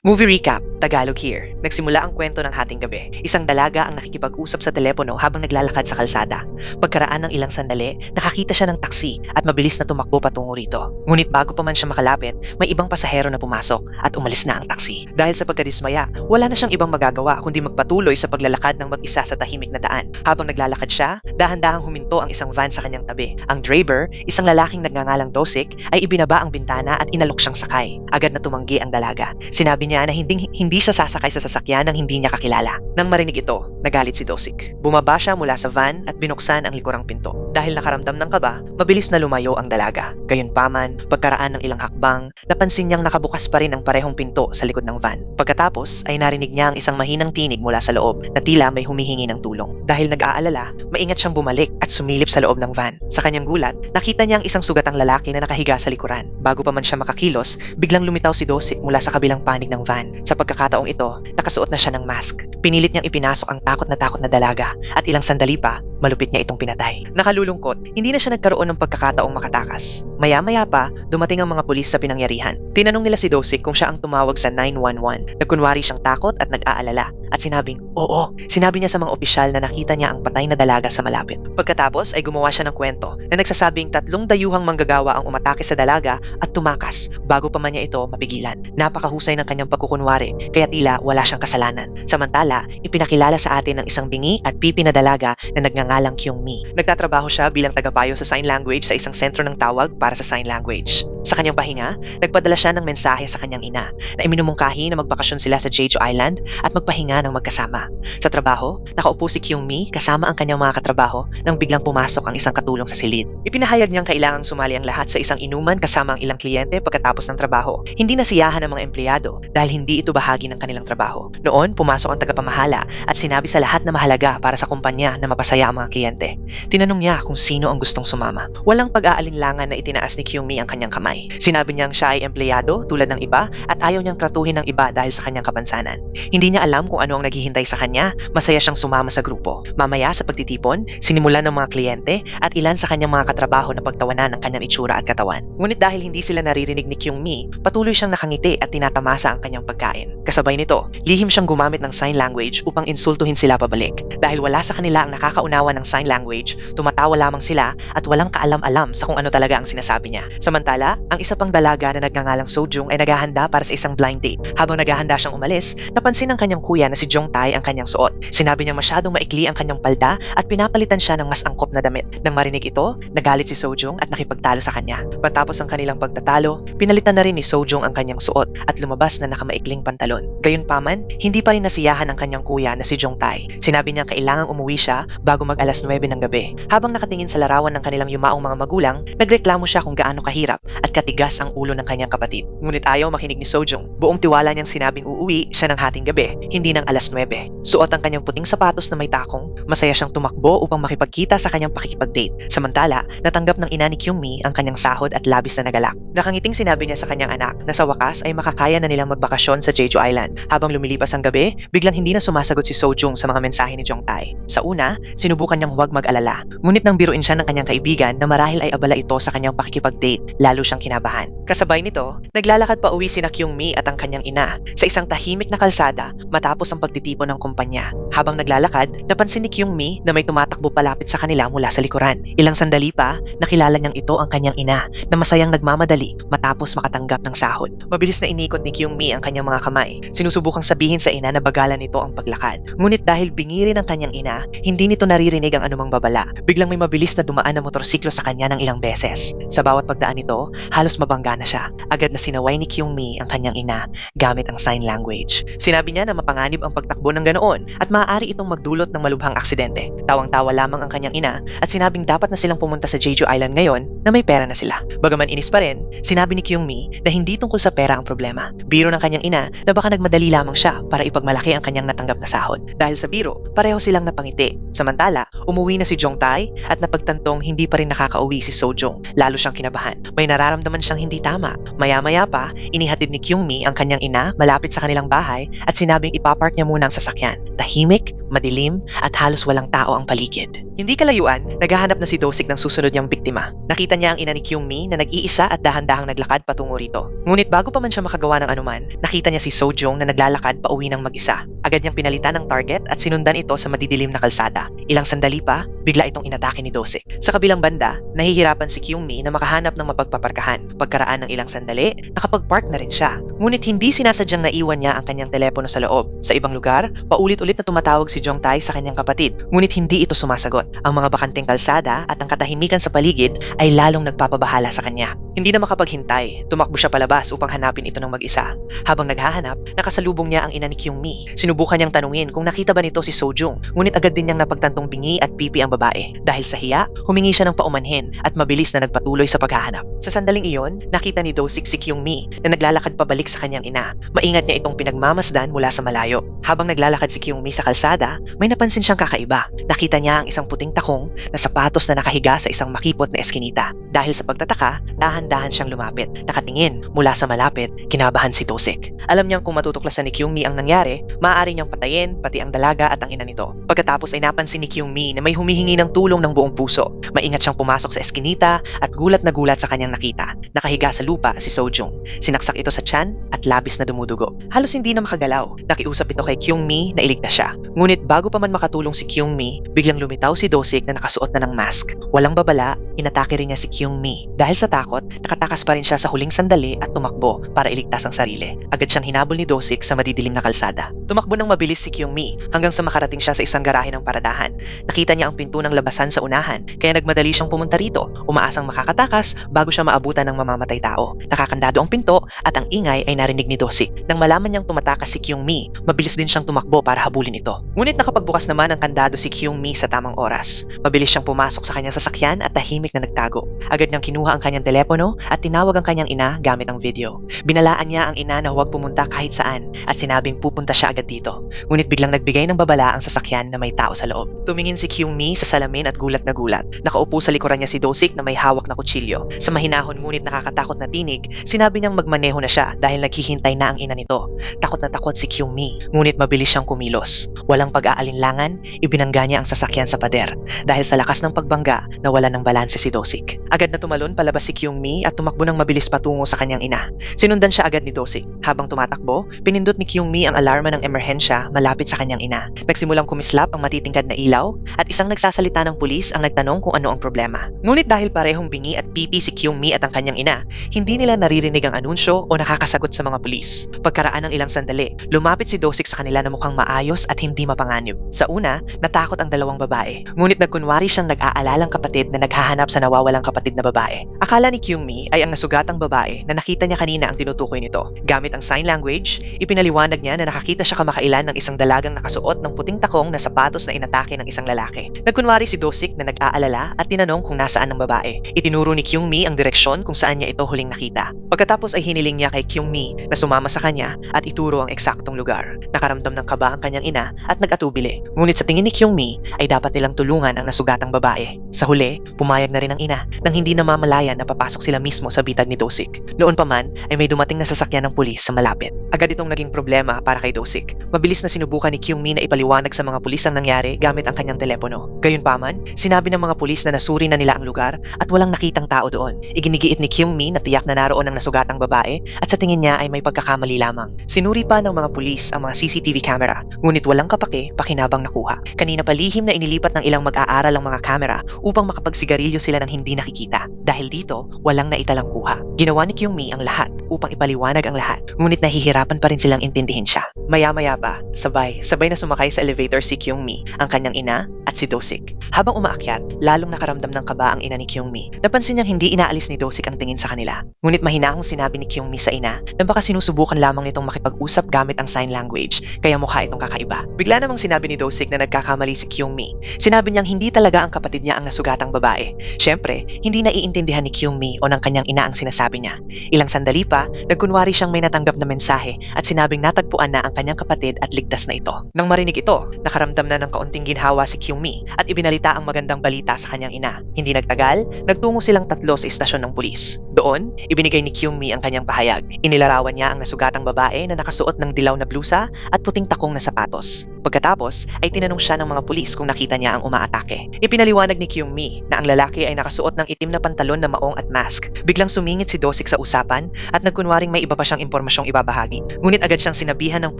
Movie recap, Tagalog here. Nagsimula ang kwento ng hating gabi. Isang dalaga ang nakikipag-usap sa telepono habang naglalakad sa kalsada. Pagkaraan ng ilang sandali, nakakita siya ng taksi at mabilis na tumakbo patungo rito. Ngunit bago pa man siya makalapit, may ibang pasahero na pumasok at umalis na ang taksi. Dahil sa pagkadismaya, wala na siyang ibang magagawa kundi magpatuloy sa paglalakad ng mag-isa sa tahimik na daan. Habang naglalakad siya, dahan-dahang huminto ang isang van sa kanyang tabi. Ang driver, isang lalaking nagngangalang Dosik, ay ibinaba ang bintana at inalok siyang sakay. Agad na tumanggi ang dalaga. Sinabi niya na hindi siya sasakay sa sasakyan ng hindi niya kakilala. Nang marinig ito, nagalit si Dosik. Bumaba siya mula sa van at binuksan ang likurang pinto. Dahil nakaramdam ng kaba, mabilis na lumayo ang dalaga. Gayunpaman, pagkaraan ng ilang hakbang, napansin niyang nakabukas pa rin ang parehong pinto sa likod ng van. Pagkatapos ay narinig niya ang isang mahinang tinig mula sa loob na tila may humihingi ng tulong. Dahil nag-aalala, maingat siyang bumalik at sumilip sa loob ng van. Sa kanyang gulat, nakita niya ang isang sugatang lalaki na nakahiga sa likuran. Bago pa man siya makakilos, biglang lumitaw si Dosik mula sa kabilang panig ng van. Sa pagkakataong ito, nakasuot na siya ng mask. Pinilit niyang ipinasok ang takot na dalaga at ilang sandali pa, malupit niya itong pinatay. Nakalulungkot, hindi na siya nagkaroon ng pagkakataong makatakas. Maya-maya pa, dumating ang mga pulis sa pinangyarihan. Tinanong nila si Dosik kung siya ang tumawag sa 911. Nagkunwari siyang takot at nag-aalala at sinabing, oo. Sinabi niya sa mga opisyal na nakita niya ang patay na dalaga sa malapit. Pagkatapos ay gumawa siya ng kwento na nagsasabing 3 dayuhang manggagawa ang umatake sa dalaga at tumakas bago pa man niya ito mapigilan. Napakahusay ng kanyang pagkukunwari kaya tila wala siyang kasalanan. Samantala, ipinakilala sa atin ng isang bingi at pipi na dalaga na nagngangalang Kyung Mi. Nagtatrabaho siya bilang tagapayo sa sign language sa isang sentro ng tawag para sa sign language. Sa kanyang pahinga, nagpadala siya ng mensahe sa kanyang ina na iminumungkahi na magbakasyon sila sa Jeju Island at magpahinga ng magkasama. Sa trabaho, nakaupo si Kyung Mi kasama ang kanyang mga katrabaho nang biglang pumasok ang isang katulong sa silid. Ipinahayag niyang kailangang sumali ang lahat sa isang inuman kasama ang ilang kliyente pagkatapos ng trabaho. Hindi nasiyahan ng mga empleyado dahil hindi ito bahagi ng kanilang trabaho. Noon, pumasok ang tagapamahala at sinabi sa lahat na mahalaga para sa kumpanya na mapasaya ang mga kliyente. Tinanong niya kung sino ang gustong sumama. Walang pag-aalinlangan na itinaas ni Kyung Mi ang kanyang kamay. Sinabi niyang siya ay empleyado tulad ng iba at ayaw niyang tratuhin ng iba dahil sa kanyang kapansanan. Hindi niya alam kung ano ang naghihintay sa kanya, masaya siyang sumama sa grupo. Mamaya sa pagtitipon, sinimulan ng mga kliyente at ilan sa kanyang mga katrabaho na pagtawanan ng kanyang itsura at katawan. Ngunit dahil hindi sila naririnig ni Kyung Mi, patuloy siyang nakangiti at tinatamasa ang kanyang pagkain. Kasabay nito, lihim siyang gumamit ng sign language upang insultuhin sila pabalik. Dahil wala sa kanila ang nakakaunawa ng sign language, tumatawa lamang sila at walang kaalam-alam sa kung ano talaga ang sinasabi niya. Samantala, ang isa pang dalaga na nagngangalang Sojung ay naghahanda para sa isang blind date. Habang naghahanda siyang umalis, napansin ng kanyang kuya na si Jong Tae ang kanyang suot. Sinabi niya masyadong maikli ang kanyang palda at pinapalitan siya ng mas angkop na damit. Nang marinig ito, nagalit si Sojung at nakipagtalo sa kanya. Matapos ang kanilang pagtatalo, pinalitan na rin ni Sojung ang kanyang suot at lumabas na nakamaikling pantalon. Gayunpaman, hindi pa rin nasiyahan ang kanyang kuya na si Jong Tae. Sinabi niya kailangang umuwi siya bago mag alas 9 ng gabi. Habang nakatingin sa larawan ng kanilang yumaong mga magulang, nagreklamo siya kung gaano kahirap at katigas ang ulo ng kanyang kapatid. Ngunit ayaw makinig ni Sojung. Buong tiwala niyang sinabing uuwi siya ng hating gabi, hindi ng alas 9. Suot ang kanyang puting sapatos na may takong, masaya siyang tumakbo upang makipagkita sa kanyang pakikipag-date. Samantala, natanggap ng ina ni Kyung Mi ang kanyang sahod at labis na nagalak. Nakangiting sinabi niya sa kanyang anak na sa wakas ay makakaya na nilang magbakasyon sa Jeju Island. Habang lumilipas ang gabi, biglang hindi na sumasagot si Sojung sa mga mensahe ni Jong Tae. Sa una, sinubukan niyang huwag mag-alala. Ngunit nang biruin siya ng kanyang kaibigan na marahil ay abala ito sa kanyang pakikipag-date, lalo siyang kinabahan. Kasabay nito, naglalakad pa uwi sina Kyung Mi at ang kanyang ina sa isang tahimik na kalsada matapos ang pagtitipon ng kumpanya. Habang naglalakad, napansin ni Kyung Mi na may tumatakbo palapit sa kanila mula sa likuran. Ilang sandali pa, nakilala niyang ito ang kanyang ina na masayang nagmamadali matapos makatanggap ng sahod. Mabilis na inikot ni Kyung Mi ang kanyang mga kamay. Sinusubukang sabihin sa ina na bagalan nito ang paglakad. Ngunit dahil bingiri ng kanyang ina, hindi nito naririnig ang anumang babala. Biglang may mabilis na dumaan na motorsiklo sa kanya ng ilang beses. Sa bawat pagdaan nito, halos mabangga na siya. Agad na sinaway ni Kyung Mi ang kanyang ina gamit ang sign language. Sinabi niya na mapanganib ang pagtakbo ng ganoon at maaari itong magdulot ng malubhang aksidente. Tawang-tawa lamang ang kanyang ina at sinabing dapat na silang pumunta sa Jeju Island ngayon na may pera na sila. Bagaman inis pa rin, sinabi ni Kyung Mi na hindi tungkol sa pera ang problema. Biro ng kanyang ina na baka nagmadali lamang siya para ipagmalaki ang kanyang natanggap na sahod. Dahil sa biro, pareho silang napangiti. Samantala, umuwi na si Jong Tae at napagtantong hindi pa rin nakakauwi si Sojung. Lalo siyang kinabahan. May nararamdaman siyang hindi tama. Maya-maya pa, inihatid ni Kyung Mi ang kanyang ina malapit sa kanilang bahay at sinabing ipapark niya muna ang sasakyan. Tahimik, madilim at halos walang tao ang paligid. Hindi kalayuan, naghahanap na si Dosik ng susunod niyang biktima. Nakita niya ang ina ni Kyung-mi na nag-iisa at dahan-dahang naglakad patungo rito. Ngunit bago pa man siya makagawa ng anuman, nakita niya si Sojong na naglalakad pauwi ng mag-isa. Agad niyang pinalitan ang target at sinundan ito sa madidilim na kalsada. Ilang sandali pa, bigla itong inatake ni Dosik. Sa kabilang banda, nahihirapan si Kyung-mi na makahanap ng mapagpaparkahan. Pagkaraan ng ilang sandali, nakapag-park na rin siya. Ngunit hindi sinasadyang naiwan niya ang kanyang telepono sa loob. Sa ibang lugar, paulit-ulit na tumatawag si Jong-tae sa kanyang kapatid, ngunit hindi ito sumasagot. Ang mga bakanteng kalsada at ang katahimikan sa paligid ay lalong nagpapabahala sa kanya. Hindi na makapaghintay, tumakbo siya palabas upang hanapin ito ng mag-isa. Habang naghahanap, nakasalubong niya ang ina ni Kyung-mi. Sinubukan niyang tanungin kung nakita ba nito si Sojong, ngunit agad din niyang napagtantong bingi at pipi ang babae. Dahil sa hiya, humingi siya ng paumanhin at mabilis na nagpatuloy sa paghahanap. Sa sandaling iyon, nakita ni Dosik si Kyung-mi na naglalakad pabalik sa kanyang ina. Maingat niya itong pinagmamasdan mula sa malayo. Habang naglalakad si Kyung-mi sa kalsada, may napansin siyang kakaiba. Nakita niya ang isang puting takong na sapatos na nakahiga sa isang makipot na eskinita. Dahil sa pagtataka, dahan-dahan siyang lumapit. Nakatingin mula sa malapit, kinabahan si Dosik. Alam niyang kung matutuklasan ni Kyung-mi ang nangyari, maaari niyang patayin pati ang dalaga at ang ina nito. Pagkatapos ay napansin ni Kyung-mi na may humihingi ng tulong ng buong puso. Maingat siyang pumasok sa eskinita at gulat na gulat sa kanyang nakita. Nakahiga sa lupa si Sojong. Sinaksak ito sa tiyan at labis na dumudugo. Halos hindi na makagalaw. Nakiusap ito kay Kyung-mi na iligtas siya. Ngunit bago pa man makatulong si Kyung-mi, biglang lumitaw si Dosik na nakasuot na ng mask. Walang babala, inatake rin niya si Kyung-mi. Dahil sa takot, nakatakas pa rin siya sa huling sandali at tumakbo para iligtas ang sarili. Agad siyang hinabol ni Dosik sa madidilim na kalsada. Tumakbo ng mabilis si Kyung-mi hanggang sa makarating siya sa isang garahe ng paradahan. Nakita niya ang pinto ng labasan sa unahan, kaya nagmadali siyang pumunta rito, umaasang makakatakas bago siya maabutan ng mamamatay tao. Nakakandado ang pinto at ang ingay ay narinig ni Dosik. Nang malaman niyang tumatakas si Kyung-mi, mabilis din siyang tumakbo para habulin ito. Ngunit nakapagbukas naman ang kandado si Kyung-mi sa tamang oras. Mabilis siyang pumasok sa kanyang sasakyan at tahimik na nagtago. Agad niyang kinuha ang kanyang telepono at tinawag ang kanyang ina gamit ang video. Binalaan niya ang ina na huwag pumunta kahit saan at sinabing pupunta siya agad dito. Ngunit biglang nagbigay ng babala ang sasakyan na may tao sa loob. Tumingin si Kyung-mi sa salamin at gulat na gulat. Nakaupo sa likuran niya si Dosik na may hawak na kutsilyo. Sa mahinahon ngunit nakakatakot na tinig, sinabi niyang magmaneho na siya dahil naghihintay na ang ina nito. Takot na takot si Kyung-mi, ngunit mabilis siyang kumilos. Walang pag-aalinlangan, ibinangga niya ang sasakyan sa pader. Dahil sa lakas ng pagbangga, nawala ng balanse si Dosik. Agad na tumalon palabas si Kyung-mi at tumakbo ng mabilis patungo sa kanyang ina. Sinundan siya agad ni Dosik. Habang tumatakbo, pinindot ni Kyung-mi ang alarma ng emerhensya malapit sa kanyang ina. Nagsimulang kumislap ang matitingkad na ilaw at isang nagsasalita ng pulis ang nagtanong kung ano ang problema. Ngunit dahil parehong bingi at pipi si Kyung-mi at ang kanyang ina, hindi nila naririnig ang anunsyo o nakakasagot sa mga pulis. Pagkaraan ng ilang sandali, lumapit si Dosik sa kanila na mukhang maayos at hindi mapanganib. Sa una, natakot ang dalawang babae. Ngunit nagkunwari siyang nag-aalalang kapatid na naghahanap sa nawawalang kapatid na babae. Akala ni Kyung-mi ay ang nasugatang babae na nakita niya kanina ang tinutukoy nito. Gamit ang sign language, ipinaliwanag niya na nakakita siya kamakailan ng isang dalagang nakasuot ng puting takong na sapatos na inatake ng isang lalaki. Nagkunwari si Dosik na nag-aalala at tinanong kung nasaan ang babae. Itinuro ni Kyung-mi ang direksyon kung saan niya ito huling nakita. Pagkatapos ay hiniling niya kay Kyung-mi na sumama sa kanya at ituro ang eksaktong lugar. Nakaramdam ng kaba ang kanyang ina at nag-atubili. Ngunit sa tingin ni Kyung-mi ay dapat nilang tulungan ang nasugatang babae. Sa huli, pumayag na rin ang ina nang hindi namamalayan na papasok sila mismo sa bitag ni Dosik. Noon pa man ay may dumating na sasakyan ng pulis sa malapit. Agad itong naging problema para kay Dosik. Mabilis na sinubukan ni Kyung-mi na ipaliwanag sa mga pulis ang nangyari gamit ang kanyang telepono. Gayunpaman, sinabi ng mga pulis na nasuri na nila ang lugar at walang nakitang tao doon. Iginigiit ni Kyung-mi na tiyak na naroon ang nasugatang babae at sa tingin niya ay may pagkakamali lamang. Sinuri pa ng mga pulis ang mga CCTV camera, ngunit walang pakinabang nakuha. Kanina palihim na inilipat ng ilang mag-aaral ang mga camera upang makapagsigarilyo sila ng hindi nakikita. Dahil dito, walang naitalang kuha. Ginawa ni Kyung-mi ang lahat upang ipaliwanag ang lahat, ngunit nahihirapan pa rin silang intindihin siya. Maya-maya pa, sabay na sumakay sa elevator si Kyung-mi, ang kanyang ina at si Dosik. Habang umaakyat, lalong nakaramdam ng kaba ang ina ni Kyung-mi. Napansin niyang hindi inaalis ni Dosik ang tingin sa kanila. Ngunit mahinahong sinabi ni Kyung-mi sa ina na baka sinusubukan lamang nitong makipag-usap gamit ang sign language, kaya mukha itong kakaiba. Bigla namang sinabi ni Dosik na nagkakamali si Kyung-mi. Sinabi niyang hindi talaga ang kapatid niya ang nasugatang babae. Siyempre, hindi naiintindihan ni Kyung-mi o ng kanyang ina ang sinasabi niya. Ilang sandali pa, nagkunwari siyang may natanggap na mensahe at sinabing natagpuan na ang kanyang kapatid at ligtas na ito. Nang marinig ito, nakaramdam na ng kaunting ginhawa si Kyung-mi at ibinalita ang magandang balita sa kanyang ina. Hindi nagtagal, nagtungo silang tatlo sa istasyon ng pulis. Doon, ibinigay ni Kyung-mi ang kanyang pahayag. Inilarawan niya ang nasugatang babae na nakasuot ng dilaw na blusa at puting takong na sapatos. Pagkatapos ay tinanong siya ng mga pulis kung nakita niya ang umaatake. Ipinaliwanag ni Kyung-mi na ang lalaki ay nakasuot ng itim na pantalon na maong at mask. Biglang sumingit si Do-sik sa usapan at nagkunwaring may iba pa siyang impormasyong ibabahagi. Ngunit agad siyang sinabihan ng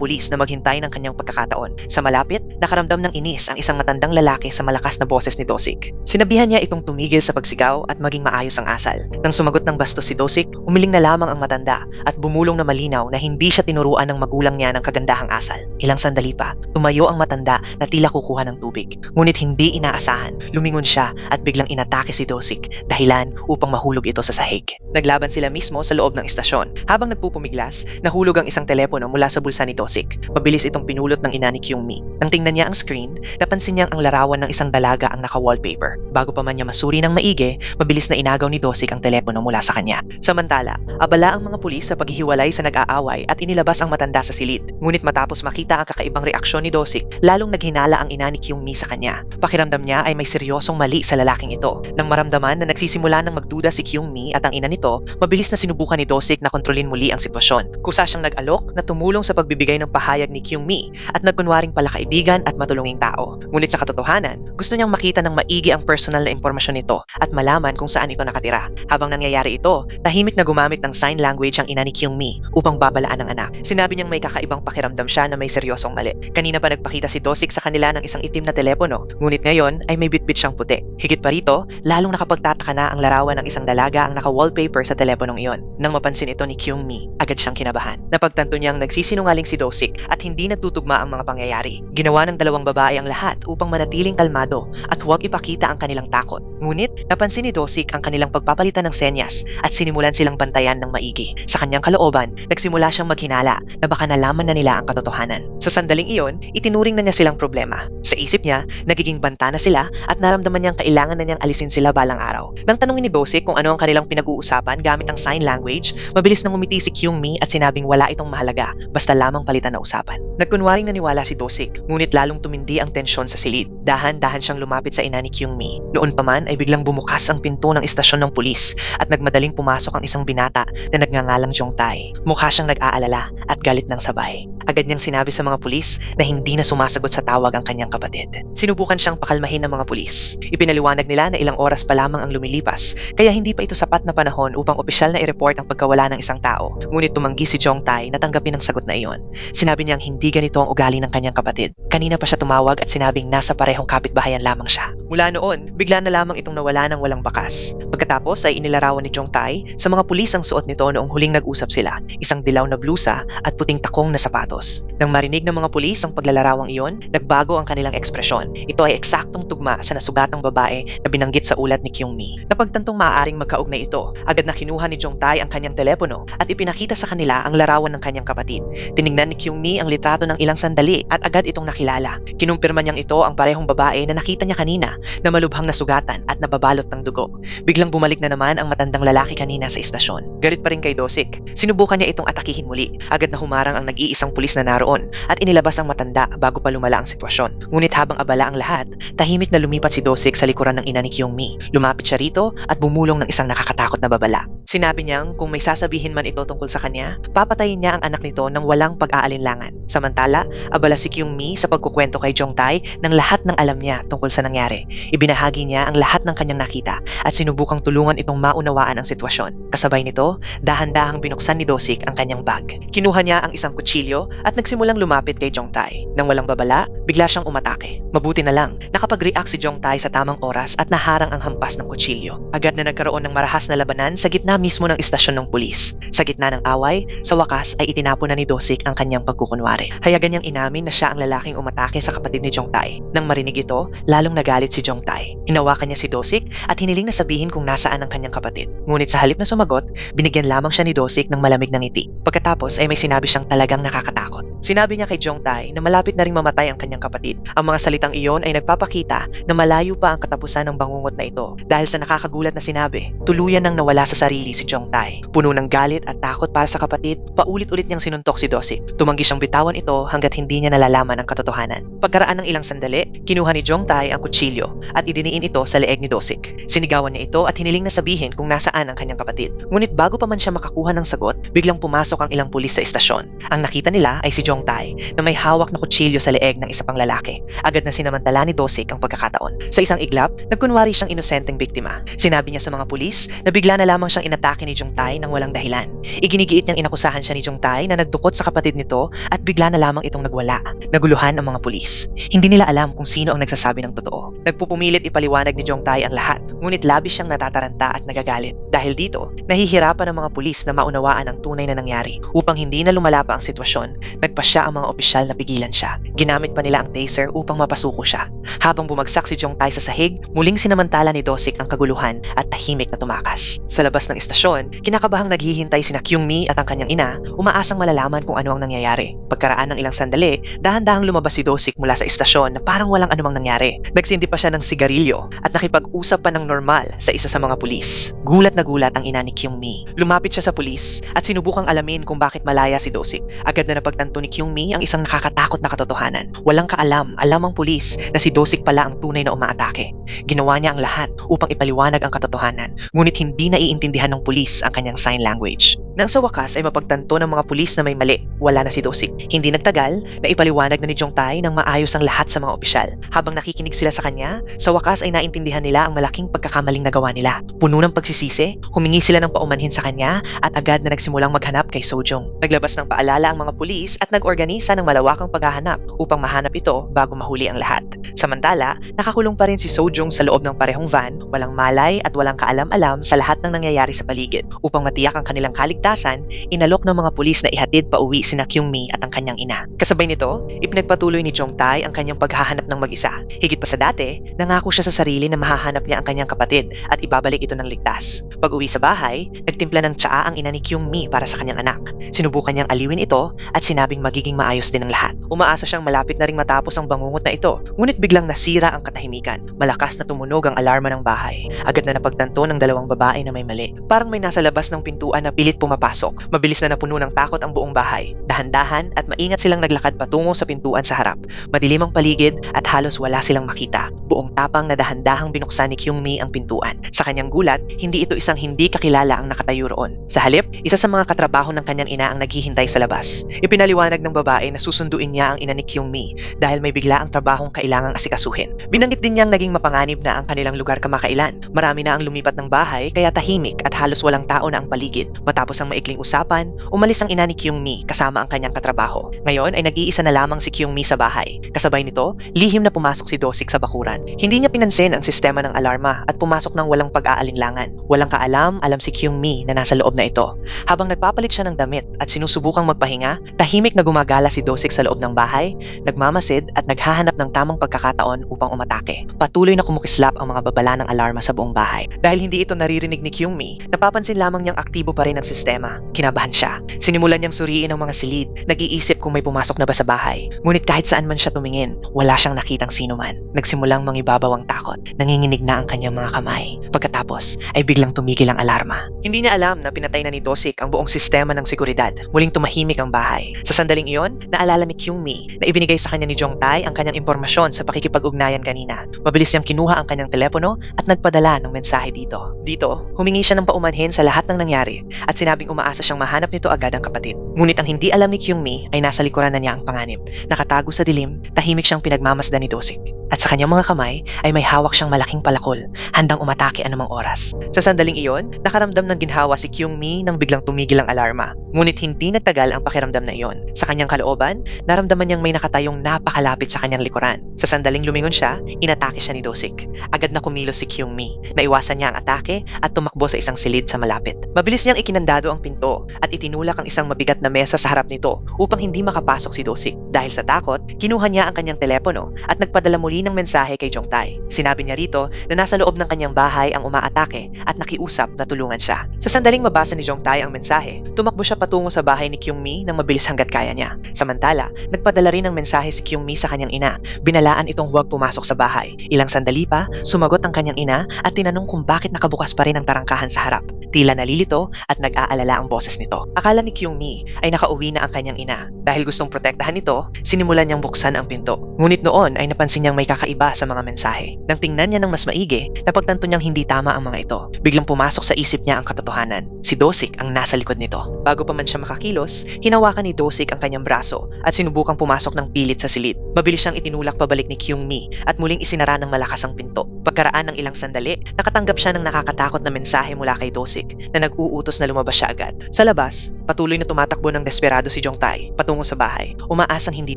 pulis na maghintay ng kanyang pagkakataon. Sa malapit, nakaramdam ng inis ang isang matandang lalaki sa malakas na boses ni Do-sik. Sinabihan niya itong tumigil sa pagsigaw at maging maayos ang asal. Nang sumagot ng bastos si Do-sik, umiling na lamang ang matanda at bumulong na malinaw na hindi siya tinuruan ng magulang niya ng kagandahang asal. Ilang sandali pa, tumayo ang matanda na tila kukuha ng tubig. Ngunit hindi inaasahan, lumingon siya at biglang inatake si Do-sik, dahilan upang mahulog ito sa sahig. Naglaban sila mismo sa loob ng istasyon. Habang nagpupumiglas, nahulog ang isang telepono mula sa bulsa ni Do-sik. Mabilis itong pinulot ng ina ni Kyung-mi. Nang tingnan niya ang screen, napansin niyang ang larawan ng isang dalaga ang naka-wallpaper. Bago pa man niya masuri ng maigi, mabilis na inagaw ni Do-sik ang telepono mula sa kanya. Samantala, abala ang mga pulis sa paghihiwalay sa nag-aaway at inilabas ang matanda sa silid. Ngunit matapos makita ang kakaibang reaksyon ni Do-sik, lalong naghinala ang ina ni Kyung-mi sa kanya. Pakiramdam niya ay may seryosong mali sa lalaking ito. Nang maramdaman na nagsisimula ng magduda si Kyung-mi at ang ina nito, mabilis na sinubukan ni Do-sik na kontrolin muli ang sitwasyon. Kusa siyang nag-alok na tumulong sa pagbibigay ng pahayag ni Kyung-mi at nagkunwaring palakaibigan at matulunging tao. Ngunit sa katotohanan, gusto niyang makita ng maigi ang personal na impormasyon nito at malaman kung saan ito nakatira. Habang nangyayari ito, tahimik na gumamit ng sign language ang ina ni Kyung-mi upang babalaan ang anak. Sinabi niyang may kakaibang pakiramdam siya na may seryosong mali. Kanina pa nagpakita si Do-sik sa kanila ng isang itim na telepono, ngunit ngayon ay may bitbit siyang puti. Higit pa rito, lalong nakapagtataka na ang larawan ng isang dalaga ang naka-wallpaper sa teleponong iyon. Nang mapansin ito ni Kyung-mi, agad siyang kinabahan. Napagtanto niyang nagsisinungaling si Do-sik at hindi nagtutugma ang mga pangyayari. Ginawa ng dalawang babae ang lahat upang manatiling kalmado at huwag ipakita ang kanilang takot. Ngunit, napansin ni Do-sik ang kanilang pagpapalitan ng senyas at sinimulan silang bantayan ng maigi. Sa kanyang kalooban, nagsimula siyang maghinala na baka nalaman na nila ang katotohanan. Sa sandaling iyon, itinuring na niya silang problema. Sa isip niya, nagiging banta na sila at naramdaman niyang kailangan na niyang alisin sila balang araw. Nang tanungin ni Do-sik kung ano ang kanilang pinag-uusapan gamit ang sign language, mabilis nang umiti si Kyung-mi at sinabing wala itong mahalaga, basta lamang palitan na usapan. Nagkunwaring naniwala si Do-sik, ngunit lalong tumindi ang tensyon sa silid. Dahan-dahan siyang lumapit sa ina ni Kyung-mi. Noon pa man ay biglang bumukas ang pinto ng istasyon ng pulis at nagmadaling pumasok ang isang binata na nagngangalang Jong-tae. Mukha siyang nag-aalala at galit ng sabay. Agad niyang sinabi sa mga pulis na hindi na sumasagot sa tawag ang kanyang kapatid. Sinubukan siyang pakalmahin ng mga pulis. Ipinaliwanag nila na ilang oras pa lamang ang lumilipas, kaya hindi pa ito sapat na panahon upang opisyal na i-report ang pagkawala ng isang tao. Ngunit tumanggi si Jong-tae na tanggapin ang sagot na iyon. Sinabi niyang hindi ganito ang ugali ng kanyang kapatid. Kanina pa siya tumawag at sinabing nasa parehong kapitbahayan lamang siya. Mula noon, bigla na lamang itong nawala ng walang bakas. Pagkatapos ay inilarawan ni Jong-tae sa mga pulis ang suot nito noong huling nag-usap sila, isang dilaw na blusa at puting takong na sapatos. Nang marinig ng mga pulis ang paglalarawang iyon, nagbago ang kanilang ekspresyon. Ito ay eksaktong tugma sa nasugatang babae na binanggit sa ulat ni Kyung-mi. Napagtantong maaaring magkaugnay ito, agad na kinuha ni Jong-tae ang kanyang telepono at ipinakita sa kanila ang larawan ng kanyang kapatid. Tiningnan ni Kyung-mi ang litrato ng ilang sandali at agad itong nakilala. Kinumpirma niyang ito ang parehong babae na nakita niya kanina na malubhang nasugatan at nababalot ng dugo. Biglang bumalik na naman ang matandang lalaki kanina sa istasyon. Galit pa rin kay Do-sik. Sinubukan niya itong atakihin muli. Agad na humarang ang nag-iisang pulis na naroon at inilabas ang matanda bago pa lumala ang sitwasyon. Ngunit habang abala ang lahat, tahimik na lumipat si Do-sik sa likuran ng ina ni Kyung-mi. Lumapit siya rito at bumulong ng isang nakakatakot na babala. Sinabi niyang kung may sasabihin man ito tungkol sa kanya, papatayin niya ang anak nito ng walang pag-aalinlangan. Samantala, abala si Kyung-mi sa pagkukwento kay Jong-tae ng lahat ng alam niya tungkol sa nangyari. Ibinahagi niya ang lahat ng kanyang nakita at sinubukang tulungan itong maunawaan ang sitwasyon. Kasabay nito, dahan-dahang binuksan ni Do-sik ang kanyang bag. Kinuha niya ang isang kutsilyo at nagsimulang lumapit kay Jong-tae. Nang walang babala, bigla siyang umatake. Mabuti na lang, nakapag-react si Jong-tae sa tamang oras at naharang ang hampas ng kutsilyo. Agad na nagkaroon ng marahas na labanan sa gitna mismo ng istasyon ng pulis. Sa gitna ng away, sa wakas ay itinapon na ni Do-sik ang kanyang pagkukunwari. Hayagan niyang inamin na siya ang lalaking umatake sa kapatid ni Jong-tae. Nang marinig ito, lalong nagalit si Jong-tae. Hinawakan niya si Do-sik at hiniling na sabihin kung nasaan ang kanyang kapatid. Ngunit sa halip na sumagot, binigyan lamang siya ni Do-sik ng malamig na ngiti. Pagkatapos ay may sinabi siyang talagang nakakatakot. Sinabi niya kay Jong-tae na malapit na ring mamatay ang kanyang kapatid. Ang mga salitang iyon ay nagpapakita na malayo pa ang katapusan ng bangungot na ito. Dahil sa nakakagulat na sinabi, tuluyan nang nawala sa sarili si Jong-tae. Puno ng galit at takot para sa kapatid, paulit-ulit niyang sinuntok si Do-sik. Tumanggi siyang bitawan ito hanggat hindi niya nalalaman ang katotohanan. Pagkaraan ng ilang sandali, kinuha ni Jong-tae ang kutsilyo at idiniin ito sa leeg ni Do-sik. Sinigawan niya ito at hiniling na sabihin kung nasaan ang kanyang kapatid. Ngunit bago pa man siya makakuha ng sagot, biglang pumasok ang ilang pulis sa istasyon. Ang nakita nila ay si Jong Tae na may hawak na kutsilyo sa leeg ng isa pang lalaki. Agad na sinamantala ni Dosik ang pagkakataon. Sa isang iglap, nagkunwari siyang inosenteng biktima. Sinabi niya sa mga pulis na bigla na lamang siyang inatake ni Jong Tae nang walang dahilan. Iginigiit niyang inakusahan siya ni Jong Tae na nagdukot sa kapatid nito at bigla na lamang itong nagwala. Naguluhan ang mga pulis. Hindi nila alam kung sino ang nagsasabi ng totoo. Nagpupumilit ipaliwanag ni Jong Tae ang lahat, ngunit labis siyang natataranta at nagagalit. Dahil dito, nahihirapan ang mga pulis na maunawaan ang tunay na nangyari. Upang hindi na lumala pa ang sitwasyon, nagpasya ang mga opisyal na pigilan siya. Ginamit pa nila ang taser upang mapasuko siya. Habang bumagsak si Jong Tae sa sahig, muling sinamantala ni Dosik ang kaguluhan at tahimik na tumakas. Sa labas ng istasyon, kinakabahang naghihintay sina Kyung-mi at ang kanyang ina, umaasang malalaman kung ano ang nangyayari. Pagkaraan ng ilang sandali, dahan-dahang lumabas si Dosik mula sa istasyon na parang walang anumang nangyari. Nagsindi pa siya ng sigarilyo at nakipag-usap pa ng normal sa isa sa mga pulis. Gulat na gulat ang ina ni Kyung-mi. Lumapit siya sa pulis at sinubukang alamin kung bakit malaya si Dosik. Agad na napagtanto ni Kyung-mi ang isang nakakatakot na katotohanan. Walang kaalam ang pulis na si Dosik pala ang tunay na umaatake. Ginawa niya ang lahat upang ipaliwanag ang katotohanan, ngunit hindi naiintindihan ng pulis ang kanyang sign language. Nang sa wakas ay mapagtanto ng mga pulis na may mali, wala na si Dosik. Hindi nagtagal na ipaliwanag na ni Jong Tae nang maayos ang lahat sa mga opisyal. Habang nakikinig sila sa kanya, sa wakas ay naintindihan nila ang malaking pagkakamaling nagawa nila. Puno ng pagsisisi, humingi sila ng paumanhin sa kanya at agad na nagsimulang maghanap kay Sojong. Naglabas ng paalala ang mga pulis at nag-organisa ng malawakang paghahanap upang mahanap ito bago mahuli ang lahat. Samantala, nakakulong pa rin si Sojong sa loob ng parehong van, walang malay at walang kaalam-alam sa lahat ng nangyayari sa paligid. Upang matiyak ang kanilang kaligtasan, inalok ng mga pulis na ihatid pa uwi sina Kyung-mi at ang kanyang ina. Kasabay nito, ipinagpatuloy ni Jong Tae ang kanyang paghahanap ng mag-isa. Higit pa sa dati, nangako siya sa sarili na mahahanap niya ang kanyang kapatid at ibabalik ito ng ligtas. Pag-uwi sa bahay, nagtimpla ng tsaa ang ina ni Kyung-mi para sa kanyang anak. Sinubukan niyang aliwin ito at sinabing magiging maayos din ang lahat. Umaasa siyang malapit na ring matapos ang bangungot na ito, ngunit biglang nasira ang katahimikan. Malakas na tumunog ang alarma ng bahay. Agad na napagtanto ng dalawang babae na may mali. Parang may nasa labas ng pintuan na pilit pumapasok. Mabilis na napuno ng takot ang buong bahay. Dahan-dahan at maingat silang naglakad patungo sa pintuan sa harap. Madilim ang paligid at halos wala silang makita. Buong tapang na dahan-dahang binuksan ni Kyung-mi ang pintuan. Sa kanyang gulat, hindi ito isang hindi kakilala ang nakatayo roon. Sa halip, isa sa mga katrabaho ng kanyang ina ang naghihintay sa labas. Ipinaliwanag ng babae na susunduin niya ang ina ni Kyung-mi dahil may bigla ang trabahong kailangang asikasuhin. Binanggit din niyang naging mapanganib na ang kanilang lugar kamakailan. Marami na ang lumipat ng bahay kaya tahimik at halos walang tao na ang paligid. Matapos ang maikling usapan, umalis ang ina ni Kyung-mi kasama ang kanyang katrabaho. Ngayon ay nag-iisa na lamang si Kyung-mi sa bahay. Kasabay nito, lihim na pumasok si Dosik sa bakuran. Hindi niya pinansin ang sistema ng alarma at pumasok ng walang pag-aalinlangan. Walang kaalam si Kyung-mi na nasa loob na ito. Habang nagpapalit siya ng damit at sinusubukang magpahinga, tahimik na gumagala si Dosik sa loob ng bahay, nagmamasid at naghahanap ng tamang pagkakataon upang umatake. Patuloy na kumukislap ang mga babala ng alarma sa buong bahay. Dahil hindi ito naririnig ni Kyung-mi, napapansin lamang niyang aktibo pa rin ang sistema. Kinabahan siya. Sinimulan niyang suriin ang mga silid, nag-iisip kung may pumasok na ba sa bahay. Ngunit kahit saan man siya tumingin, wala siyang nakitang sino man. Nagsimulang mangibabaw ang takot. Nanginginig na ang kanyang mga kamay. Pagkatapos ay biglang tumigil ang alarma. Hindi niya alam na pinatay na ni Dosik ang buong sistema ng seguridad. Muling tumahimik ang bahay. Sa sandaling iyon, naalala ni Kyung-mi na ibinigay sa kanya ni Jong Tae ang kanyang impormasyon sa pakikipag-ugnayan kanina. Mabilis niyang kinuha ang kanyang telepono at nagpadala ng mensahe dito. Dito, humingi siya ng paumanhin sa lahat ng nangyari at sinabing umaasa siyang mahanap nito agad ang kapatid. Ngunit ang hindi alam ni Kyung-mi ay nasa likuran na niya ang panganib. Nakatago sa dilim, tahimik siyang pinagmamasdan ni Dosik. At sa kanyang mga kamay ay may hawak siyang malaking palakol, handang umatake anumang oras. Sa sandaling iyon, nakaramdam ng ginhawa si Kyung-mi nang biglang tumigil ang alarma. Ngunit hindi nagtagal ang pakiramdam na iyon. Sa kanyang kalooban, naramdaman niyang may nakatayong napakalapit sa kanyang likuran. Sa sandaling lumingon siya, inatake siya ni Dosik. Agad na kumilos si Kyung-mi. Naiwasan niya ang atake at tumakbo sa isang silid sa malapit. Mabilis niyang ikinandado ang pinto at itinulak ang isang mabigat na mesa sa harap nito upang hindi makapasok si Dosik. Dahil sa takot, kinuha niya ang kanyang telepono at nagpadala muli ng mensahe kay Jong Tae. Sinabi niya rito na nasa loob ng kanyang bahay ang umaatake at nakiusap na tulungan siya. Sa sandaling mabasa ni Jong Tae ang mensahe, tumakbo siya patungo sa bahay ni Kyung-mi nang mabilis hanggat kaya niya. Samantala, nagpadala rin ng mensahe si Kyung-mi sa kanyang ina. Binalaan itong huwag pumasok sa bahay. Ilang sandali pa, sumagot ang kanyang ina at tinanong kung bakit nakabukas pa rin ang tarangkahan sa harap. Tila nalilito at nag-aalala ang boses nito. Akala ni Kyung-mi ay nakauwi na ang kanyang ina. Dahil gustong protektahan ito, sinimulan niyang buksan ang pinto. Ngunit noon ay napansin niyang may may kakaiba sa mga mensahe. Nang tingnan niya ng mas maigi, napagtanto niyang hindi tama ang mga ito. Biglang pumasok sa isip niya ang katotohanan. Si Dosik ang nasa likod nito. Bago pa man siya makakilos, hinawakan ni Dosik ang kanyang braso at sinubukang pumasok ng pilit sa silid. Mabilis siyang itinulak pabalik ni Kyung-mi at muling isinara ng malakas ang pinto. Pagkaraan ng ilang sandali, nakatanggap siya ng nakakatakot na mensahe mula kay Dosik na nag-uutos na lumabas siya agad. Sa labas, patuloy na tumatakbo ng desperado si Jongtae patungo sa bahay, umaasang hindi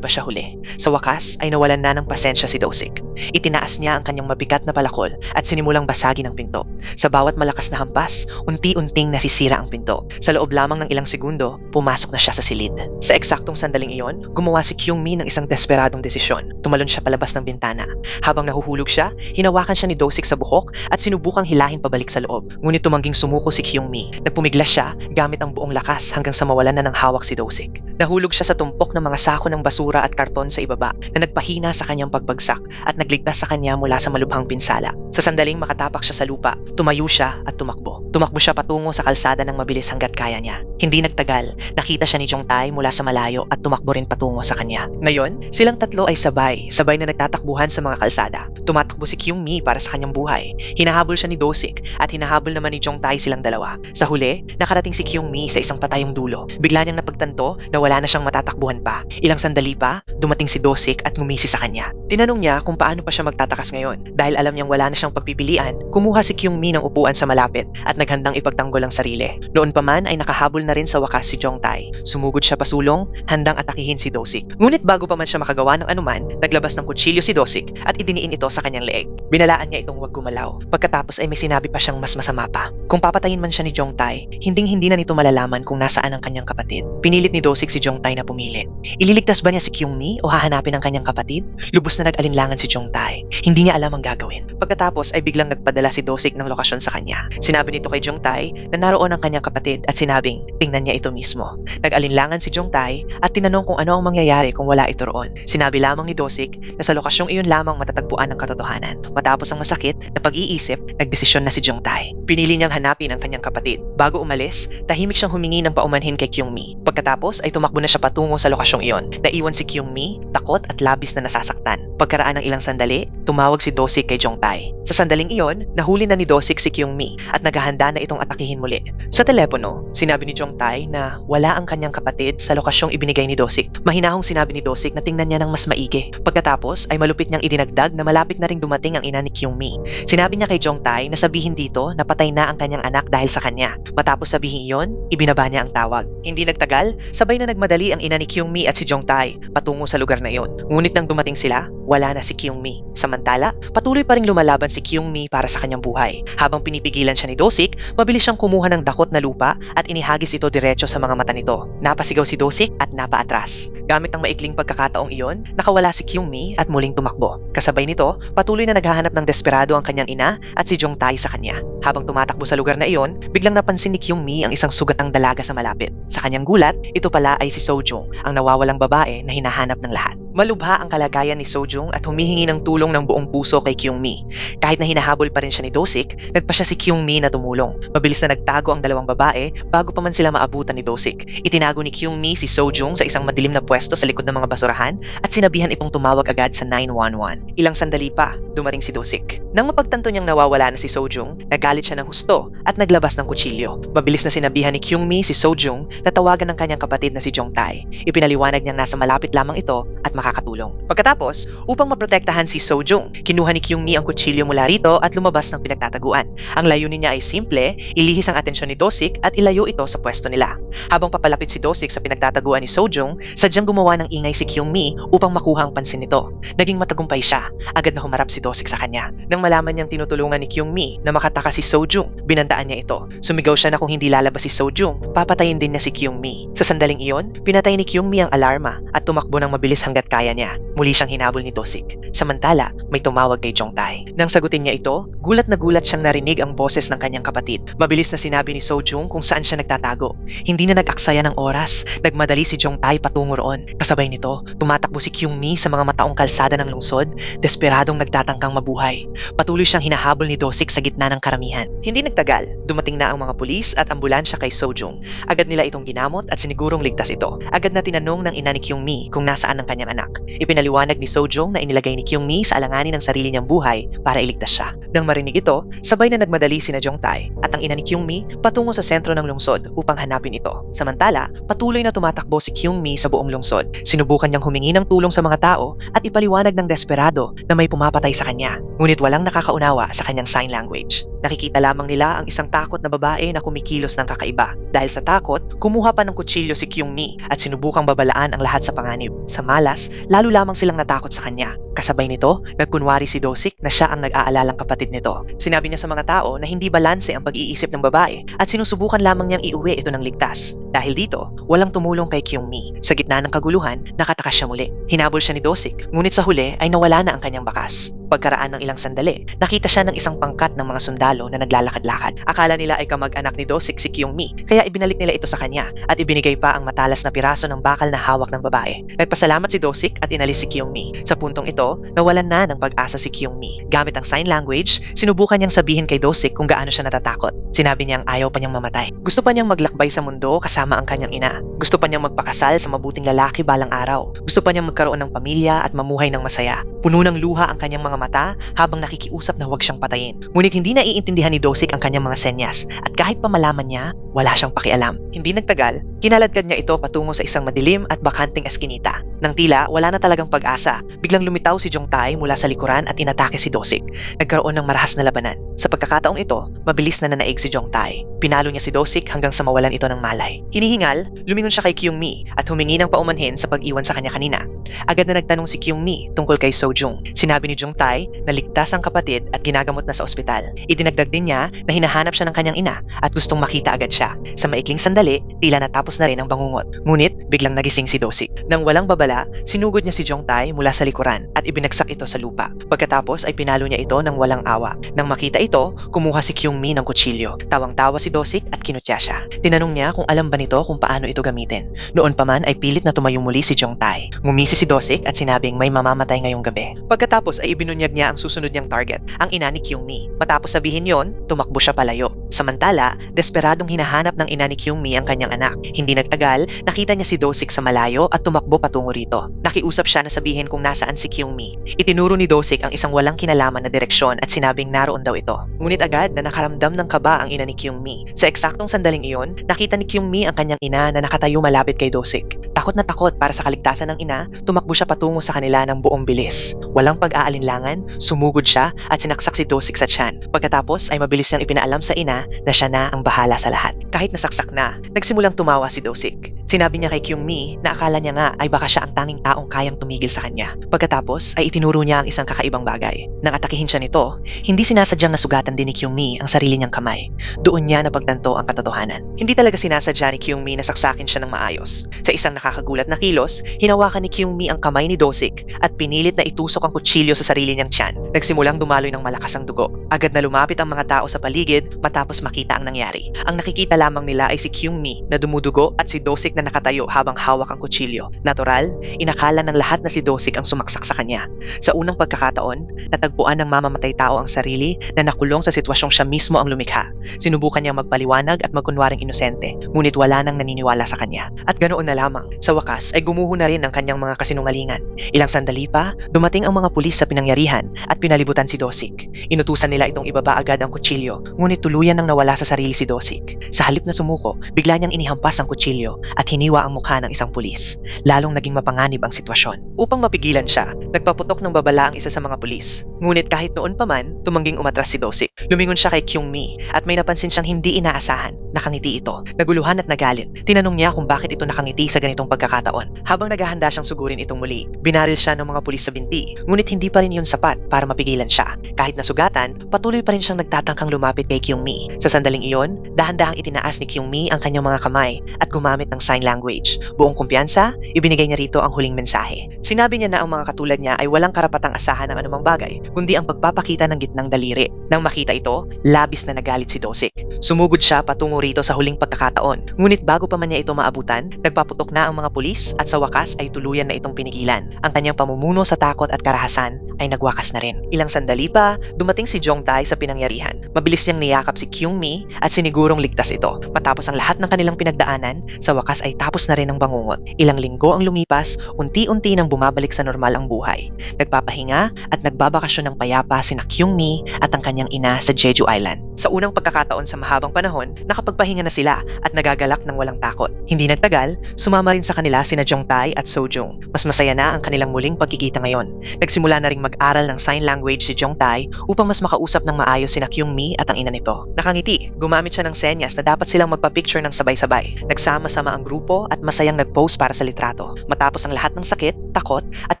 pa siya huli. Sa wakas ay nawalan na ng pasensya si Dosik. Itinaas niya ang kanyang mabigat na palakol at sinimulang basagin ang pinto. Sa bawat malakas na hampas, unti-unting nasisira ang pinto. Sa loob lamang ng ilang segundo, pumasok na siya sa silid. Sa eksaktong sandaling iyon, gumawa si Kyung-mi ng isang desperadong desisyon. Tumalon siya palabas ng bintana. Habang nahuhulog siya, hinawakan siya ni Dosik sa buhok at sinubukang hilahin pabalik sa loob. Ngunit tumangging sumuko si Kyung-mi. Nagpumiglas siya gamit ang buong lakas hanggang sa mawalan na ng hawak si Dosik. Nahulog siya sa tumpok ng mga sako ng basura at karton sa ibaba na nagpahina sa kanyang pagbagsak at nagligtas sa kanya mula sa malubhang pinsala. Sa sandaling makatapak siya sa lupa, tumayo siya at tumakbo. Tumakbo siya patungo sa kalsada ng mabilis hanggat kaya niya. Hindi nagtagal, nakita siya ni Jongtae mula sa malayo at tumakbo rin patungo sa kanya. Ngayon, silang tatlo ay sabay na nagtatakbuhan sa mga kalsada. Tumatakbo si Kyung-mi para sa kanyang buhay. Hinahabol siya ni Dosik at hinahabol naman ni Jongtae silang dalawa. Sa huli, nakarating si Kyung-mi sa isang patayong dulo. Bigla niyang napagtanto na wala na siyang matatakbuhan pa. Ilang sandali pa, dumating si Dosik at ngumisi sa kanya. Tinanong niya kung paano pa siya magtatakas ngayon. Dahil alam niyang wala na siyang pagpipilian, kumuha si Kyung-mi ng upuan sa malapit at naghandang ipagtanggol ang sarili. Noon pa man ay nakahabol na rin sa wakas si Jongtae. Sumugod siya pasulong, handang atakihin si Dosik. Ngunit bago pa man siya makagawa ng anuman, naglabas ng kutsilyo si Dosik at idiniin ito sa kanyang leeg. Binalaan niya itong huwag gumalaw. Pagkatapos ay may sinabi pa siyang mas masama pa. Kung papatayin man siya ni Jongtae, hinding-hindi na nito malalaman kung nasaan ang kanyang kapatid. Pinilit ni Dosik si Jongtae na pumilit. Ililigtas ba niya si Kyung-mi o hahanapin ang kanyang kapatid? Lubos na nag-alinlangan si Jongtae. Hindi niya alam ang gagawin. Pagkatapos ay biglang nagpadala si Dosik ng lokasyon sa kanya. Sinabi nito kay Jongtae na naroon ang kanyang kapatid at sinabing tingnan niya ito mismo. Nag-alinlangan si Jongtae at tinanong kung ano ang mangyayari kung wala ito roon. Sinabi lamang ni Dosik na sa lokasyong iyon lamang matatagpuan ang katotohanan. Matapos ang masakit na pag-iisip, nagdesisyon na si Jongtae. Pinili niyang hanapin ang kanyang kapatid. Bago umalis, tahimik siyang humingi ng paumanhin kay Kyung-mi. Pagkatapos ay tumakbo na siya patungo sa lokasyong iyon. Naiwan si Kyung-mi, takot at labis na nasasaktan. Pagkaraan ng ilang sandali, tumawag si Dosik kay Jongtae. Sa sandaling iyon, nahuli na ni Dosik si Kyung-mi at naghahanda na itong atakihin muli. Sa telepono, sinabi ni Jongtae na wala ang kanyang kapatid sa lokasyong ibinigay ni Dosik. Mahinahong sinabi ni Dosik na tingnan niya ng mas maigi. Pagkatapos ay malupit niyang idinagdag na malapit na ring dumating ang ina ni Kyung-mi. Sinabi niya kay Jongtae na sabihin dito na patay na ang kanyang anak dahil sa kanya. Matapos sabihin iyon, ibinaba niya ang tawag. Hindi nagtagal, sabay na nagmadali ang ina ni Kyung-mi at si Jongtae patungo sa lugar na iyon. Ngunit nang dumating sila, wala na si Kyung-mi. Samantala, patuloy pa ring lumalaban si Kyung-mi para sa kanyang buhay. Habang pinipigilan siya ni Dosik, mabilis siyang kumuha ng dakot na lupa at inihagis ito diretso sa mga mata nito. Napasigaw si Dosik at napaatras. Gamit ang maikling pagkakataong iyon, nakawala si Kyung-mi at muling tumakbo. Kasabay nito, patuloy na naghahanap ng desperado ang kanyang ina at si Jongtae sa kanya. Habang tumatakbo sa lugar na iyon, biglang napansin ni Kyung-mi ang isang sugatang dalaga sa malapit. Sa kanyang gulat, ito pala ay si Sojung, ang nawawalang babae na hinahanap ng lahat. Malubha ang kalagayan ni Sojung at humihingi ng tulong ng buong puso kay Kyung-mi. Kahit na hinahabol pa rin siya ni Dosik, nagpa siya si Kyung-mi na tumulong. Mabilis na nagtago ang dalawang babae bago pa man sila maabutan ni Dosik. Itinago ni Kyung-mi si Sojung sa isang madilim na pwesto sa likod ng mga basurahan at sinabihan itong tumawag agad sa 911. Ilang sandali pa, dumating si Dosik. Nang mapagtanto niyang nawawala na si Sojung, nagalit siya ng husto at naglabas ng kutsilyo. Mabilis na sinabihan ni Kyung-mi si Sojung na tawagan ng kanyang kapatid na si Jongtae. Ipinaliwanag niyang nasa malapit lamang ito at makakatulong. Pagkatapos, upang maprotektahan si Sojung, kinuha ni Kyung-mi ang kutsilyo mula rito at lumabas ng pinagtataguan. Ang layunin niya ay simple, ilihis ang atensyon ni Dosik at ilayo ito sa pwesto nila. Habang papalapit si Dosik sa pinagtataguan ni Sojung, sadyang gumawa ng ingay si Kyung-mi upang makuha ang pansin nito. Naging matagumpay siya. Agad na humarap si Dosik sa kanya. Nang malaman niyang tinutulungan ni Kyung-mi na makataka si Sojung, binandaan niya ito. Sumigaw siya na kung hindi lalabas si Sojung, papatayin din niya si Kyung-mi. Sa sandaling iyon, pinatay ni Kyung-mi ang alarma at tumakbo ng mabilis hanggat kaya niya. Muli siyang hinabol ni Dosik. Samantala, may tumawag kay Jongtae. Nang sagutin niya ito, gulat na gulat siyang narinig ang boses ng kanyang kapatid. Mabilis na sinabi ni Sojung kung saan siya nagtatago. Hindi na nag-aksaya ng oras, nagmadali si Jongtae patungo roon. Kasabay nito, tumatakbo si Kyung-mi sa mga mataong kalsada ng lungsod, desperadong nagtatangkang mabuhay. Patuloy siyang hinahabol ni Do-sik sa gitna ng karamihan. Hindi nagtagal, dumating na ang mga pulis at ambulansya kay Sojung. Agad nila itong ginamot at sinigurong ligtas ito. Agad na tinanong ng ina ni Kyung-mi kung nasaan ang kanyang anak. Ipinaliwanag ni Sojung na inilagay ni Kyung-mi sa alanganin ng sarili niyang buhay para iligtas siya. Nang marinig ito, sabay na nagmadali sina Jong-tae at ang ina ni Kyung-mi patungo sa sentro ng lungsod upang hanapin ito. Samantala, patuloy na tumatakbo si Kyung-mi sa buong lungsod. Sinubukan niyang humingi ng tulong sa mga tao at ipaliwanag ng desperado na may pumapatay sa kanya. Ngunit walang nakakaunawa sa kanyang sign language. Nakikita lamang nila ang isang takot na babae na kumikilos ng kakaiba. Dahil sa takot, kumuha pa ng kutsilyo si Kyung-mi at sinubukang babalaan ang lahat sa panganib. Sa malas, lalo lamang silang natakot sa kanya. Kasabay nito, nagkunwari si Do-sik na siya ang nag-aalalang kapatid nito. Sinabi niya sa mga tao na hindi balanse ang pag-iisip ng babae at sinusubukan lamang niyang iuwi ito ng ligtas. Dahil dito, walang tumulong kay Kyung-mi. Sa gitna ng kaguluhan, nakatakas siya muli. Hinabol siya ni Do-sik, ngunit sa huli ay nawala na ang kanyang bakas. Pagkaraan ng ilang sandali, nakita siya ng isang pangkat ng mga sundalo na naglalakad-lakad. Akala nila ay kamag-anak ni Do-sik si Kyung-mi, kaya ibinalik nila ito sa kanya at ibinigay pa ang matalas na piraso ng bakal na hawak ng babae. Nagpasalamat si Do-sik at inalis si Kyung-mi. Sa puntong ito, nawalan na ng pag-asa si Kyung-mi. Gamit ang sign language, sinubukan niyang sabihin kay Do-sik kung gaano siya natatakot. Sinabi niyang ayaw pa niyang mamatay. Gusto pa niyang maglakbay sa mundo kasama ang kanyang ina. Gusto pa niyang magpakasal sa mabuting lalaki balang araw. Gusto pa niyang magkaroon ng pamilya at mamuhay ng masaya. Puno ng luha ang kanyang mga mata habang nakikiusap na huwag siyang patayin. Ngunit hindi naiintindihan ni Do-sik ang kanyang mga senyas at kahit pa malaman niya, wala siyang pakialam. Hindi nagtagal, kinaladkad niya ito patungo sa isang madilim at bakanting eskinita. Nang tila, wala na talagang pag-asa, biglang lumitaw si Jong-tae mula sa likuran at inatake si Do-sik. Nagkaroon ng marahas na labanan. Sa pagkakataong ito, mabilis na nanaig si Jong-tae. Pinalo niya si Do-sik hanggang sa mawalan ito ng malay. Hinihingal, lumingon siya kay Kyung-mi at humingi ng paumanhin sa pag-iwan sa kanya kanina. Agad na nagtanong si Kyung-mi tungkol kay Sojung. Sinabi ni Jong-tae na ligtas ang kapatid at ginagamot na sa ospital. Idinagdag din niya na hinahanap siya ng kanyang ina at gustong makita agad siya. Sa maikling sandali, tila natapos na rin ang bangungot. Ngunit, biglang nagising si Do-sik. Nang walang babala, sinugod niya si Jong-tae mula sa likuran at ibinagsak ito sa lupa. Pagkatapos ay pinalo niya ito ng walang awa. Nang makita ito, kumuha si Kyung-mi ng kutsilyo. Tawang-tawa si Do-sik at kinutya siya. Tinanong niya kung alam ba nito kung paano ito gamitin. Noon pa man ay pilit na tumayo muli si Jong-tae. Ngumisi si Do-sik at sinabing may mamamatay ngayong gabi. Pagkatapos ay ibinunyag niya ang susunod niyang target, ang ina ni Kyung-mi. Matapos sabihin yon, tumakbo siya palayo. Samantala, desperadong hinahanap ng ina ni Kyung-mi ang kanyang anak. Hindi nagtagal, nakita niya si Do-sik sa malayo at tumakbo patungo rito. Nakiusap siya na sabihin kung nasaan si Kyung-mi. Itinuro ni Do-sik ang isang walang kinalaman na direksyon at sinabing naroon daw ito. Ngunit agad na nakaramdam ng kaba ang ina ni Kyung-mi. Sa eksaktong sandaling iyon, nakita ni Kyung-mi ang kanyang ina na nakatayo malapit kay Do-sik. Takot na takot para sa kaligtasan ng ina, tumakbo siya patungo sa kanila ng buong bilis. Walang pag-aalinlangan, sumugod siya at sinaksak si Do-sik sa tiyan. Pagkatapos ay mabilis niyang ipinaalam sa ina na siya na ang bahala sa lahat. Kahit nasaksak na, nagsimulang tumawa si Do-sik. Sinabi niya kay Kyung-mi na akala niya nga ay baka siya ang tanging taong kayang tumigil sa kanya. Pagkatapos ay itinuro niya ang isang kakaibang bagay. Nang atakihin siya nito, hindi sinasadyang nasugatan din ni Kyung-mi ang sarili niyang kamay. Doon niya napagtanto ang katotohanan. Hindi talaga sinasadya ni Kyung-mi na saksakin siya ng maayos. Sa isang nakakagulat na kilos, hinawakan ni Kyung-mi ang kamay ni Do-sik at pinilit na itusok ang kutsilyo sa sarili niyang tiyan. Nagsimulang dumaloy ng malakas ang dugo. Agad na lumapit ang mga tao sa paligid matapos makita ang nangyari. Ang nakikita lamang nila ay si Kyung-mi na dumudugo at si Do-sik na nakatayo habang hawak ang kutsilyo. Natural, inakala ng lahat na si Do-sik ang sumaksak sa kanya. Sa unang pagkakataon, natagpuan ng mamamatay tao ang sarili na nakulong sa sitwasyong siya mismo ang lumikha. Sinubukan niyang magpaliwanag at magkunwaring inosente, ngunit wala nang naniniwala sa kanya. At ganoon na lamang, sa wakas ay gumuho na rin ang kanyang mga kasinungalingan. Ilang sandali pa, dumating ang mga pulis sa pinangyarihan at pinalibutan si Do-sik. Inutusan nila itong ibaba agad ang kutsilyo, ngunit tuluyan nang nawala sa sarili si Do-sik. Sa halip na sumuko, bigla niyang inihampas ang kutsilyo at hiniwa ang mukha ng isang pulis. Lalong naging mapanganib ang sitwasyon. Upang mapigilan siya, nagpaputok ng babala ang isa sa mga pulis. Ngunit kahit noon pa man, tumangging umatras si Do-sik. Lumingon siya kay Kyung-mi at may napansin siyang hindi inaasahan. Nakangiti ito. Naguluhan at nagalit. Tinanong niya kung bakit ito nakangiti sa ganitong pagkakataon. Habang naghahanda siyang sugurin itong muli, binaril siya ng mga pulis sa binti. Ngunit hindi pa rin yun sapat para mapigilan siya. Kahit nasugatan, patuloy pa rin siyang nagtatangkang lumapit kay Kyung-mi. Mi. Sa sandaling iyon, dahan-dahang itinaas ni Kyung-mi ang kanyang mga kamay at gumamit ng sign language. Buong kumpiyansa, ibinigay niya rito ang huling mensahe. Sinabi niya na ang mga katulad niya ay walang karapatang asahan ng anumang bagay, kundi ang pagpapakita ng gitnang daliri. Nang makita ito, labis na nagalit si Dosik. Sumugod siya patungo rito sa huling pagkakataon. Ngunit bago pa man niya ito maabutan, nagpaputok na ang mga pulis at sa wakas ay tuluyan na itong pinigilan. Ang kanyang pamumuno sa takot at karahasan ay nagwakas na rin. Ilang sandali pa, dumating si Jong-tae sa pinangyarihan. Mabilis niyang niyakap si Kyung-mi at sinigurong ligtas ito. Matapos ang lahat ng kanilang pinagdaanan, sa wakas ay tapos na rin ang bangungot. Ilang linggo ang lumipas, unti-unti nang bumabalik sa normal ang buhay. Nagpapahinga at nagbabakasyon ng payapa sina Kyung-mi at ang kanyang ina sa Jeju Island. Sa unang pagkakataon sa mahabang panahon, nakapagpahinga na sila at nagagalak ng walang takot. Hindi nagtagal, sumama rin sa kanila sina Jong-tae at Sojung. Mas masaya na ang kanilang muling pagkikita ngayon. Nagsimula na ring mag-aral ng sign language si Jong-tae upang mas makausap ng maayos sina Kyung-mi at ang ina nito. Nakangiti, gumamit siya ng senyas na dapat silang magpa-picture ng sabay-sabay. Nagsama-sama ang grupo at masayang nag-pose para sa litrato. Matapos ang lahat ng sakit, takot at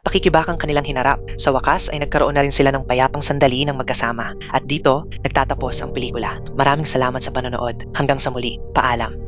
pakikibakang kanilang hinarap, sa wakas ay nagkaroon na rin sila ng payapang sandali ng magkasama. At dito, nagtatapos ang pelikula. Maraming salamat sa panonood. Hanggang sa muli, paalam.